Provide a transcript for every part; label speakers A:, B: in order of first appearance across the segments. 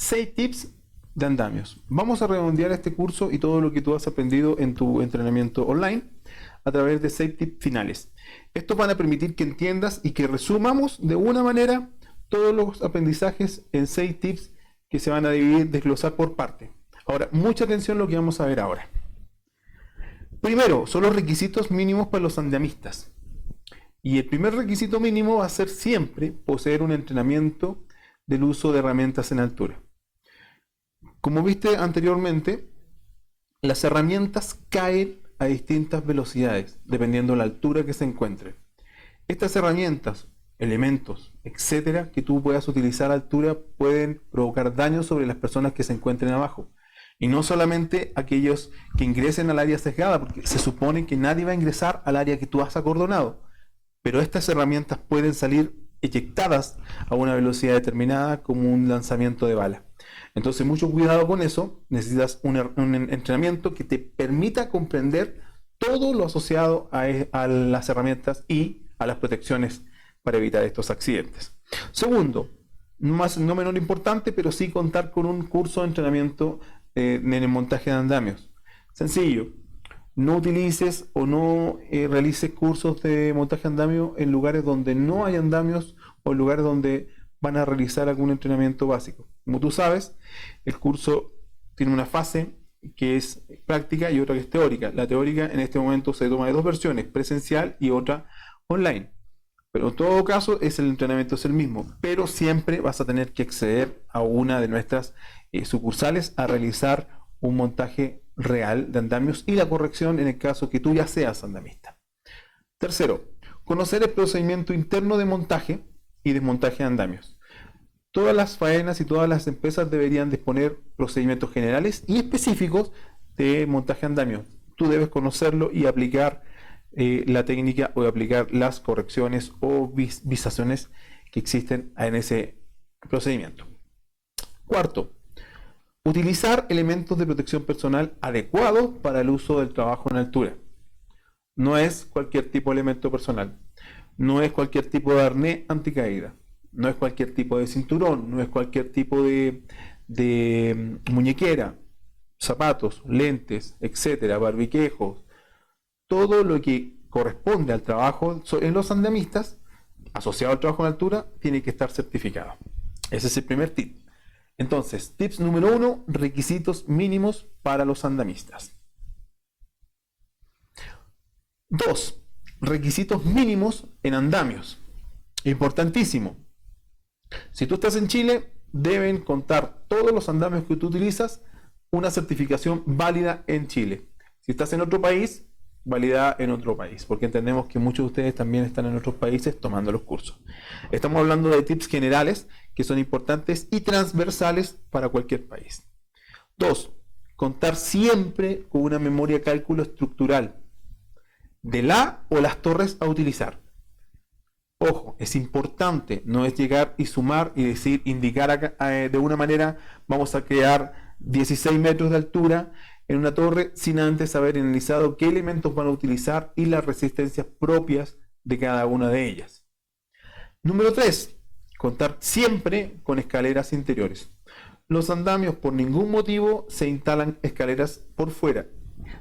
A: 6 tips de andamios. Vamos a redondear este curso y todo lo que tú has aprendido en tu entrenamiento online a través de 6 tips finales. Estos van a permitir que entiendas y que resumamos de una manera todos los aprendizajes en 6 tips que se van a dividir, desglosar por parte. Ahora, mucha atención a lo que vamos a ver ahora. Primero, son los requisitos mínimos para los andamistas. Y el primer requisito mínimo va a ser siempre poseer un entrenamiento del uso de herramientas en altura. Como viste anteriormente, las herramientas caen a distintas velocidades, dependiendo de la altura que se encuentre. Estas herramientas, elementos, etcétera, que tú puedas utilizar a altura, pueden provocar daño sobre las personas que se encuentren abajo. Y no solamente aquellos que ingresen al área sesgada, porque se supone que nadie va a ingresar al área que tú has acordonado. Pero estas herramientas pueden salir eyectadas a una velocidad determinada como un lanzamiento de bala. Entonces, mucho cuidado con eso. Necesitas un entrenamiento que te permita comprender todo lo asociado a las herramientas y a las protecciones para evitar estos accidentes. Segundo, no menor importante, pero sí contar con un curso de entrenamiento en el montaje de andamios. Sencillo. No utilices o no realices cursos de montaje de andamio en lugares donde no hay andamios o en lugares donde van a realizar algún entrenamiento básico. Como tú sabes, el curso tiene una fase que es práctica y otra que es teórica. La teórica en este momento se toma de dos versiones, presencial y otra online. Pero en todo caso el entrenamiento es el mismo, pero siempre vas a tener que acceder a una de nuestras sucursales a realizar un montaje real de andamios y la corrección en el caso que tú ya seas andamista. Tercero, conocer el procedimiento interno de montaje y desmontaje de andamios. Todas las faenas y todas las empresas deberían disponer procedimientos generales y específicos de montaje de andamios. Tú debes conocerlo y aplicar la técnica o aplicar las correcciones o visaciones que existen en ese procedimiento. Cuarto, utilizar elementos de protección personal adecuados para el uso del trabajo en altura. No es cualquier tipo de elemento personal. No es cualquier tipo de arnés anticaída. No es cualquier tipo de cinturón. No es cualquier tipo de muñequera, zapatos, lentes, etcétera, barbiquejos. Todo lo que corresponde al trabajo en los andamistas, asociado al trabajo en altura, tiene que estar certificado. Ese es el primer tip. Entonces, tips número 1, requisitos mínimos para los andamistas. 2, requisitos mínimos en andamios. Importantísimo. Si tú estás en Chile, deben contar todos los andamios que tú utilizas una certificación válida en Chile. Si estás en otro país, validada en otro país, porque entendemos que muchos de ustedes también están en otros países tomando los cursos. Estamos hablando de tips generales que son importantes y transversales para cualquier país. 2. Contar siempre con una memoria cálculo estructural de la o las torres a utilizar. Ojo, es importante, no es llegar y sumar y decir, indicar de una manera, vamos a crear 16 metros de altura en una torre sin antes haber analizado qué elementos van a utilizar y las resistencias propias de cada una de ellas. Número 3. Contar siempre con escaleras interiores. Los andamios por ningún motivo se instalan escaleras por fuera.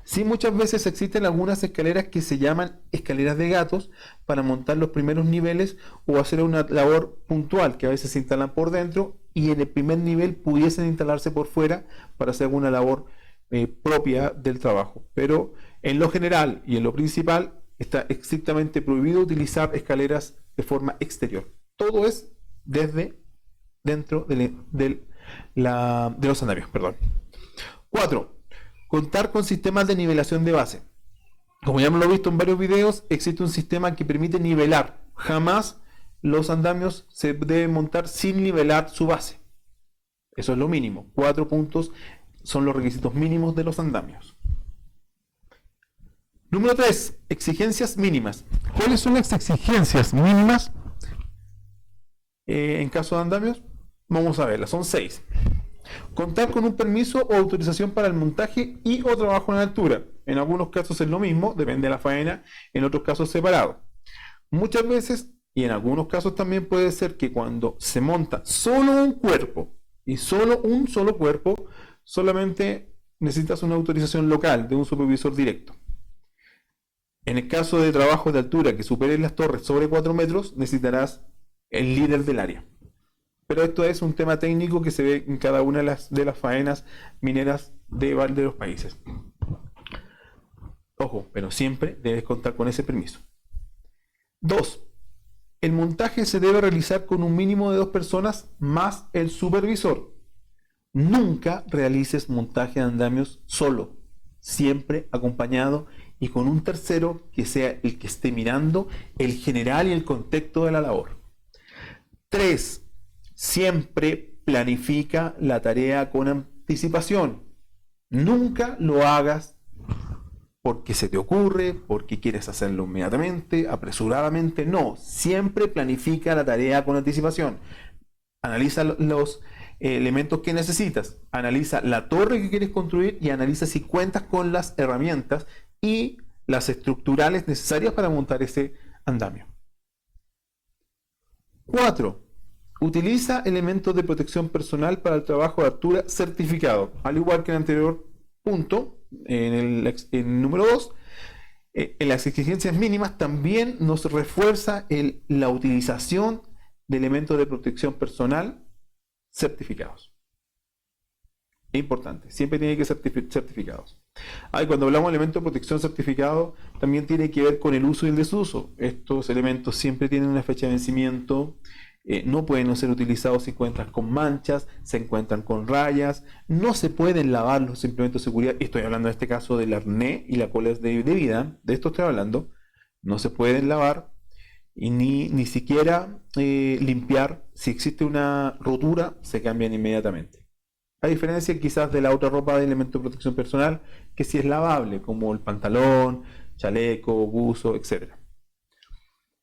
A: Sí, muchas veces existen algunas escaleras que se llaman escaleras de gatos para montar los primeros niveles o hacer una labor puntual que a veces se instalan por dentro y en el primer nivel pudiesen instalarse por fuera para hacer alguna labor propia del trabajo, pero en lo general y en lo principal está estrictamente prohibido utilizar escaleras de forma exterior. Todo es desde dentro de los andamios. 4. Contar con sistemas de nivelación de base. Como ya hemos visto en varios videos, existe un sistema que permite nivelar. Jamás los andamios se deben montar sin nivelar su base. Eso es lo mínimo. 4 puntos son los requisitos mínimos de los andamios. Número 3. Exigencias mínimas. ¿Cuáles son las exigencias mínimas en caso de andamios? Vamos a verlas. Son 6. Contar con un permiso o autorización para el montaje y o trabajo en altura. En algunos casos es lo mismo, depende de la faena, en otros casos separado. Muchas veces, y en algunos casos también puede ser que cuando se monta solo un cuerpo y solo un solo cuerpo, solamente necesitas una autorización local de un supervisor directo. En el caso de trabajos de altura que superen las torres sobre 4 metros, necesitarás el líder del área. Pero esto es un tema técnico que se ve en cada una de las faenas mineras de los países. Ojo, pero siempre debes contar con ese permiso. 2. El montaje se debe realizar con un mínimo de 2 personas más el supervisor. Nunca realices montaje de andamios solo, siempre acompañado y con un tercero que sea el que esté mirando el general y el contexto de la labor. 3. Siempre planifica la tarea con anticipación. Nunca lo hagas porque se te ocurre, porque quieres hacerlo inmediatamente, apresuradamente. No, siempre planifica la tarea con anticipación. Analiza los elementos que necesitas, analiza la torre que quieres construir y analiza si cuentas con las herramientas y las estructurales necesarias para montar ese andamio. 4. Utiliza elementos de protección personal para el trabajo de altura certificado. Al igual que en el anterior punto, en el número 2, en las exigencias mínimas también nos refuerza la utilización de elementos de protección personal certificados. Es importante, siempre tiene que ser certificados. Cuando hablamos de elementos de protección certificado, también tiene que ver con el uso y el desuso. Estos elementos siempre tienen una fecha de vencimiento, no pueden no ser utilizados si encuentran con manchas, se encuentran con rayas, no se pueden lavar los implementos de seguridad. Estoy hablando en este caso del arnés y la cola de vida, de esto estoy hablando. No se pueden lavar y ni siquiera limpiar. Si existe una rotura, se cambian inmediatamente. A diferencia quizás de la otra ropa de elemento de protección personal, que sí es lavable, como el pantalón, chaleco, buzo, etc.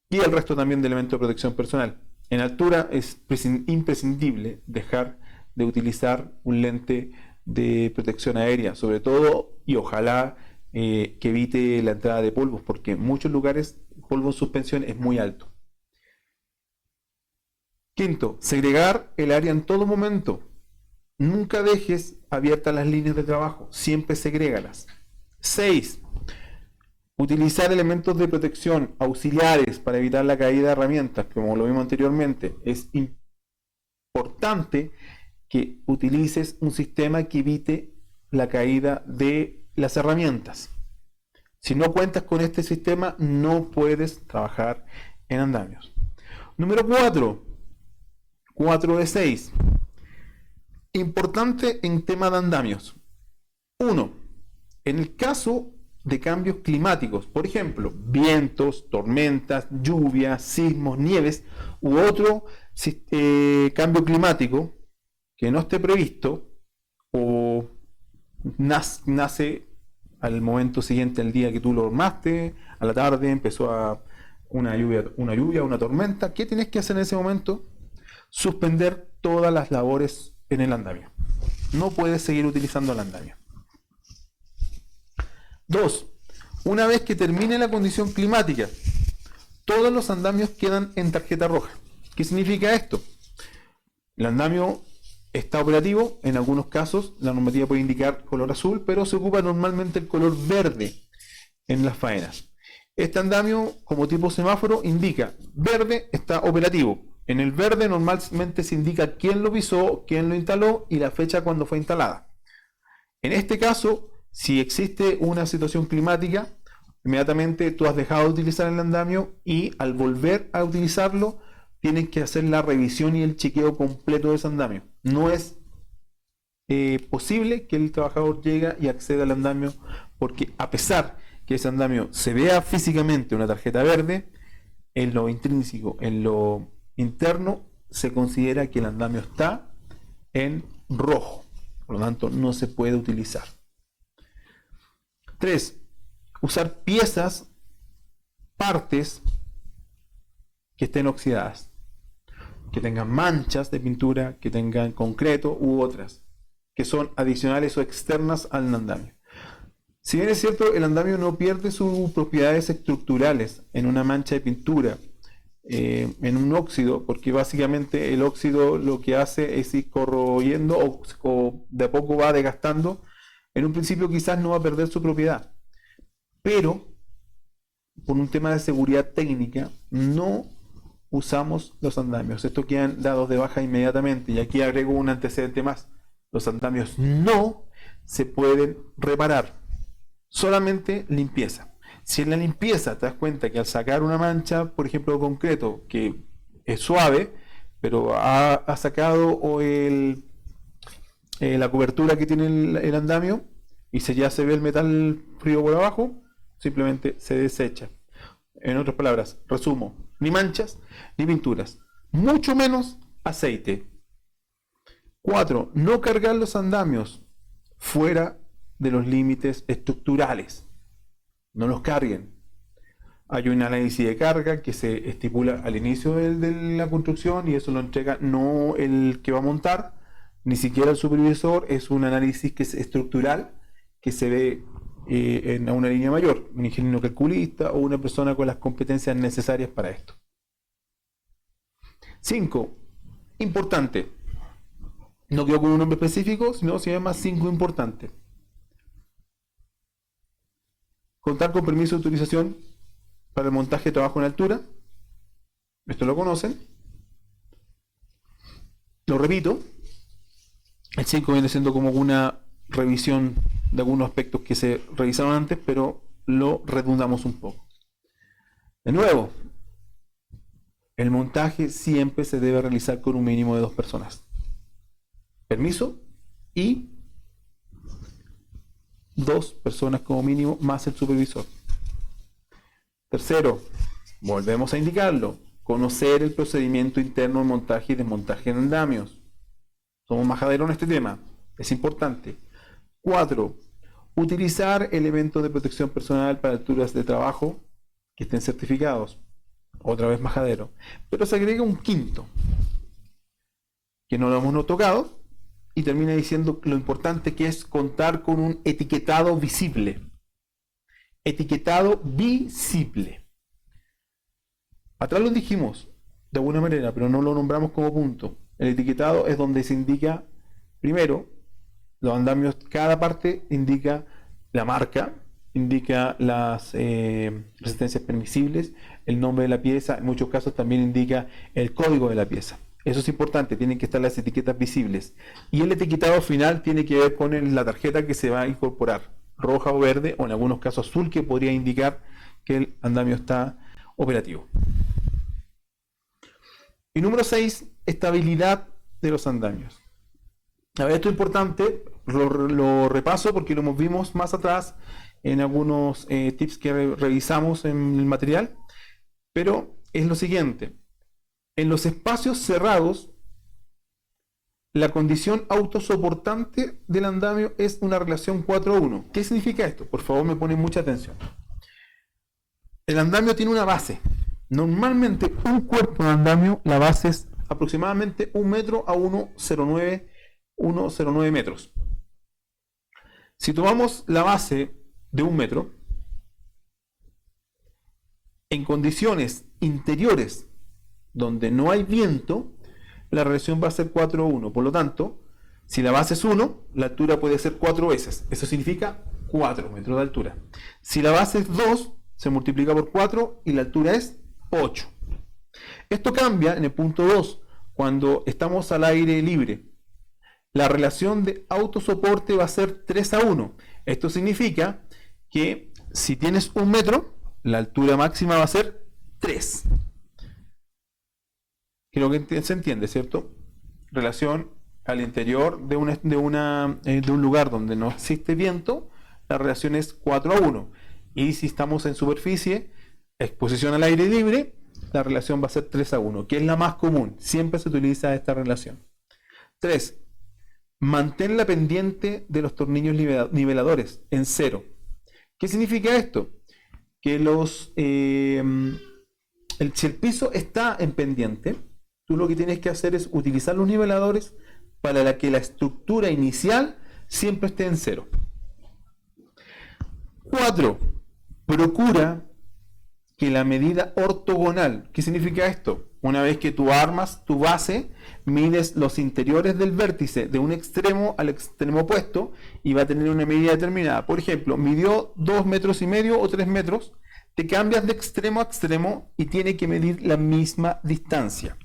A: Y el resto también de elementos de protección personal. En altura es imprescindible dejar de utilizar un lente de protección aérea, sobre todo, y ojalá que evite la entrada de polvos, porque en muchos lugares el polvo en suspensión es muy alto. 5. Segregar el área en todo momento. Nunca dejes abiertas las líneas de trabajo, siempre segrégalas. 6. Utilizar elementos de protección auxiliares para evitar la caída de herramientas, como lo vimos anteriormente. Es importante que utilices un sistema que evite la caída de las herramientas. Si no cuentas con este sistema, no puedes trabajar en andamios. Número 4. 4 de 6. Importante en tema de andamios. 1. En el caso de cambios climáticos, por ejemplo, vientos, tormentas, lluvias, sismos, nieves u otro cambio climático que no esté previsto o nace al momento siguiente al día que tú lo armaste, a la tarde empezó una lluvia, una tormenta, ¿qué tienes que hacer en ese momento? Suspender todas las labores en el andamio. No puedes seguir utilizando el andamio. 2. Una vez que termine la condición climática, todos los andamios quedan en tarjeta roja. ¿Qué significa esto? El andamio está operativo, en algunos casos la normativa puede indicar color azul, pero se ocupa normalmente el color verde en las faenas. Este andamio, como tipo semáforo, indica verde está operativo. En el verde normalmente se indica quién lo pisó, quién lo instaló y la fecha cuando fue instalada. En este caso, si existe una situación climática, inmediatamente tú has dejado de utilizar el andamio y al volver a utilizarlo, tienes que hacer la revisión y el chequeo completo de ese andamio. No es posible que el trabajador llegue y acceda al andamio, porque a pesar que ese andamio se vea físicamente una tarjeta verde, en lo intrínseco, en lo interno, se considera que el andamio está en rojo. Por lo tanto, no se puede utilizar. 3. Usar piezas, partes que estén oxidadas, que tengan manchas de pintura, que tengan concreto u otras, que son adicionales o externas al andamio. Si bien es cierto, el andamio no pierde sus propiedades estructurales en una mancha de pintura, en un óxido, porque básicamente el óxido lo que hace es ir corroyendo o de a poco va desgastando. En un principio quizás no va a perder su propiedad, pero por un tema de seguridad técnica no usamos los andamios. Estos quedan dados de baja inmediatamente, y aquí agrego un antecedente más. Los andamios no se pueden reparar, solamente limpieza. Si en la limpieza te das cuenta que al sacar una mancha, por ejemplo, de concreto, que es suave, pero ha sacado la cobertura que tiene el andamio y ya se ve el metal frío por abajo, simplemente se desecha. En otras palabras, resumo, ni manchas ni pinturas, mucho menos aceite. 4. No cargar los andamios fuera de los límites estructurales. No los carguen. Hay un análisis de carga que se estipula al inicio de la construcción, y eso lo entrega no el que va a montar, ni siquiera el supervisor. Es un análisis que es estructural, que se ve en una línea mayor, un ingeniero calculista o una persona con las competencias necesarias para esto. 5. Importante. No quedo con un nombre específico, sino se llama 5 importante. Contar con permiso de utilización para el montaje de trabajo en altura. Esto lo conocen. Lo repito. El 5 viene siendo como una revisión de algunos aspectos que se revisaron antes, pero lo redundamos un poco. De nuevo, el montaje siempre se debe realizar con un mínimo de 2 personas. Permiso y 2 personas como mínimo más el supervisor. Tercero, volvemos a indicarlo, conocer el procedimiento interno de montaje y desmontaje de andamios. Somos majaderos en este tema, es importante. 4. Utilizar elementos de protección personal para alturas de trabajo que estén certificados. Otra vez majadero. Pero se agrega un quinto, que no lo hemos tocado, y termina diciendo lo importante que es contar con un etiquetado visible. Etiquetado visible. Atrás lo dijimos de alguna manera, pero no lo nombramos como punto. El etiquetado es donde se indica, primero, los andamios, cada parte indica la marca, indica las resistencias permisibles, el nombre de la pieza, en muchos casos también indica el código de la pieza. Eso es importante, tienen que estar las etiquetas visibles. Y el etiquetado final tiene que ver con la tarjeta que se va a incorporar, roja o verde, o en algunos casos azul, que podría indicar que el andamio está operativo. Y número 6, estabilidad de los andamios. A ver, esto es importante, lo repaso porque lo vimos más atrás en algunos tips que revisamos en el material, pero es lo siguiente. En los espacios cerrados, la condición autosoportante del andamio es una relación 4:1. ¿Qué significa esto? Por favor, me ponen mucha atención. El andamio tiene una base. Normalmente un cuerpo de andamio, la base es aproximadamente 1 metro a 1,09 metros. Si tomamos la base de 1 metro, en condiciones interiores donde no hay viento, la relación va a ser 4:1. Por lo tanto, si la base es 1, la altura puede ser 4 veces. Eso significa 4 metros de altura. Si la base es 2, se multiplica por 4 y la altura es 8. Esto cambia en el punto 2, cuando estamos al aire libre. La relación de autosoporte va a ser 3:1. Esto significa que si tienes 1 metro, la altura máxima va a ser 3. Creo que se entiende, ¿cierto? Relación al interior de un lugar donde no existe viento, la relación es 4:1. Y si estamos en superficie, exposición al aire libre, la relación va a ser 3:1, que es la más común. Siempre se utiliza esta relación. 3. Mantén la pendiente de los tornillos niveladores en 0. ¿Qué significa esto? Que si el piso está en pendiente, tú lo que tienes que hacer es utilizar los niveladores para que la estructura inicial siempre esté en 0. 4. Procura que la medida ortogonal. ¿Qué significa esto? Una vez que tú armas tu base, mides los interiores del vértice de un extremo al extremo opuesto y va a tener una medida determinada. Por ejemplo, midió 2,5 metros o 3 metros, te cambias de extremo a extremo y tiene que medir la misma distancia.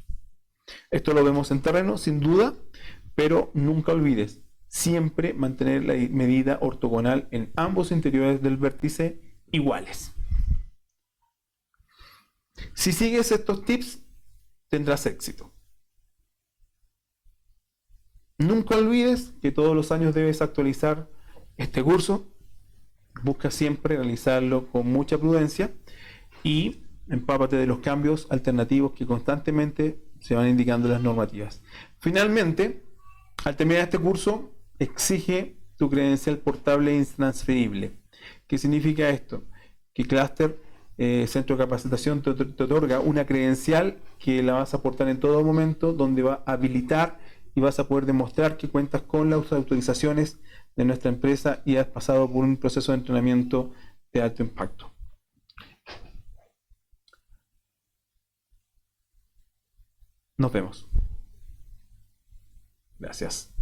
A: Esto lo vemos en terreno, sin duda, pero nunca olvides, siempre mantener la medida ortogonal en ambos interiores del vértice iguales. Si sigues estos tips, tendrás éxito. Nunca olvides que todos los años debes actualizar este curso. Busca siempre realizarlo con mucha prudencia y empápate de los cambios alternativos que constantemente se van indicando en las normativas. Finalmente, al terminar este curso, exige tu credencial portable e intransferible. ¿Qué significa esto? Que Cluster Centro de Capacitación te otorga una credencial que la vas a aportar en todo momento, donde va a habilitar y vas a poder demostrar que cuentas con las autorizaciones de nuestra empresa y has pasado por un proceso de entrenamiento de alto impacto. Nos vemos. Gracias.